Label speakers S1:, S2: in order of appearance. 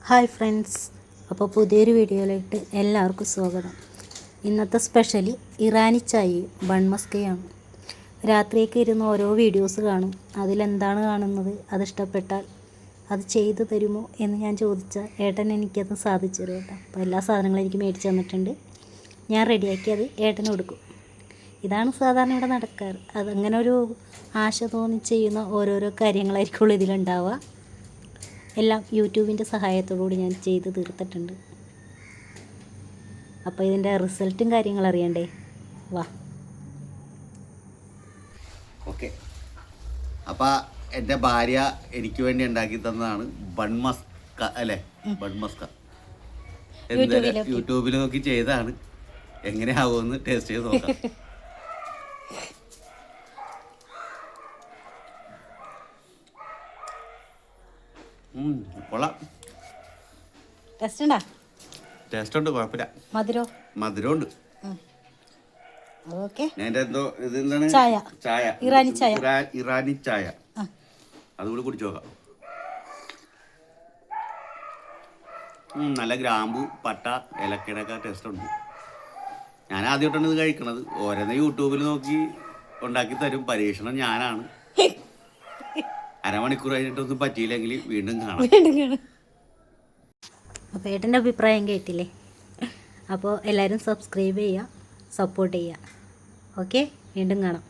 S1: Hi friends, അപ്പോൾ പുതിയൊരു വീഡിയോയിലേക്ക് എല്ലാവർക്കും സ്വാഗതം. ഇന്നത്തെ സ്പെഷ്യലി ഇറാനി ചായയും ബൺമസ്കയാണ്. രാത്രിയൊക്കെ ഇരുന്ന് ഓരോ വീഡിയോസ് കാണും. അതിലെന്താണ് കാണുന്നത്, അതിഷ്ടപ്പെട്ടാൽ അത് ചെയ്തു തരുമോ എന്ന് ഞാൻ ചോദിച്ചാൽ ഏട്ടൻ എനിക്കത് സാധിച്ചു തരും കേട്ടോ. അപ്പോൾ എല്ലാ സാധനങ്ങളും എനിക്ക് മേടിച്ച് തന്നിട്ടുണ്ട്. ഞാൻ റെഡിയാക്കി അത് ഏട്ടന് കൊടുക്കും. ഇതാണ് സാധാരണ ഇവിടെ നടക്കാറ്. അതങ്ങനെ ഒരു ആശ തോന്നി ചെയ്യുന്ന ഓരോരോ കാര്യങ്ങളായിരിക്കുള്ളൂ ഇതിലുണ്ടാവുക. എല്ലാം യൂട്യൂബിൻ്റെ സഹായത്തോടുകൂടി ഞാൻ ചെയ്ത് തീർത്തിട്ടുണ്ട്. അപ്പോൾ ഇതിൻ്റെ റിസൾട്ടും കാര്യങ്ങളും അറിയണ്ടേ? വാ.
S2: ഓക്കെ, അപ്പോൾ എൻ്റെ ഭാര്യ എനിക്ക് വേണ്ടി ഉണ്ടാക്കി തന്നതാണ് ബൺമസ്ക അല്ലേ? ബൺമസ്ക എന്തായാലും യൂട്യൂബിൽ നോക്കി ചെയ്തതാണ്. എങ്ങനെയാവുമെന്ന് ടേസ്റ്റ് ചെയ്ത് നോക്കാം. കൊള്ളാം.
S1: ടേസ്റ്റ് ഉണ്ടാ?
S2: ടേസ്റ്റ് ഉണ്ട്, കുഴപ്പമില്ല. മധുരമുണ്ട്.
S1: ഓക്കെ.
S2: എന്തോ ഇതെന്താണ്? ചായ, ഇറാനി ചായ. അതുകൂടി കുടിച്ചു നോക്കാം. നല്ല ഗ്രാമ്പു, പട്ട, ഏലക്കയുടെയൊക്കെ ടേസ്റ്റ് ഉണ്ട്. ഞാൻ ആദ്യമായിട്ടാണ് ഇത് കഴിക്കണത്. ഓരോന്ന് യൂട്യൂബിൽ നോക്കി ഉണ്ടാക്കി തരും. പരീക്ഷണം ഞാനാണ്. അരമണിക്കൂർ കഴിഞ്ഞിട്ടൊന്നും പറ്റിയില്ലെങ്കിൽ വീണ്ടും കാണാം.
S1: അപ്പോൾ ഏട്ടൻ്റെ അഭിപ്രായം കേട്ടില്ലേ? അപ്പോൾ എല്ലാവരും സബ്സ്ക്രൈബ് ചെയ്യുക, സപ്പോർട്ട് ചെയ്യുക. ഓക്കെ, വീണ്ടും കാണാം.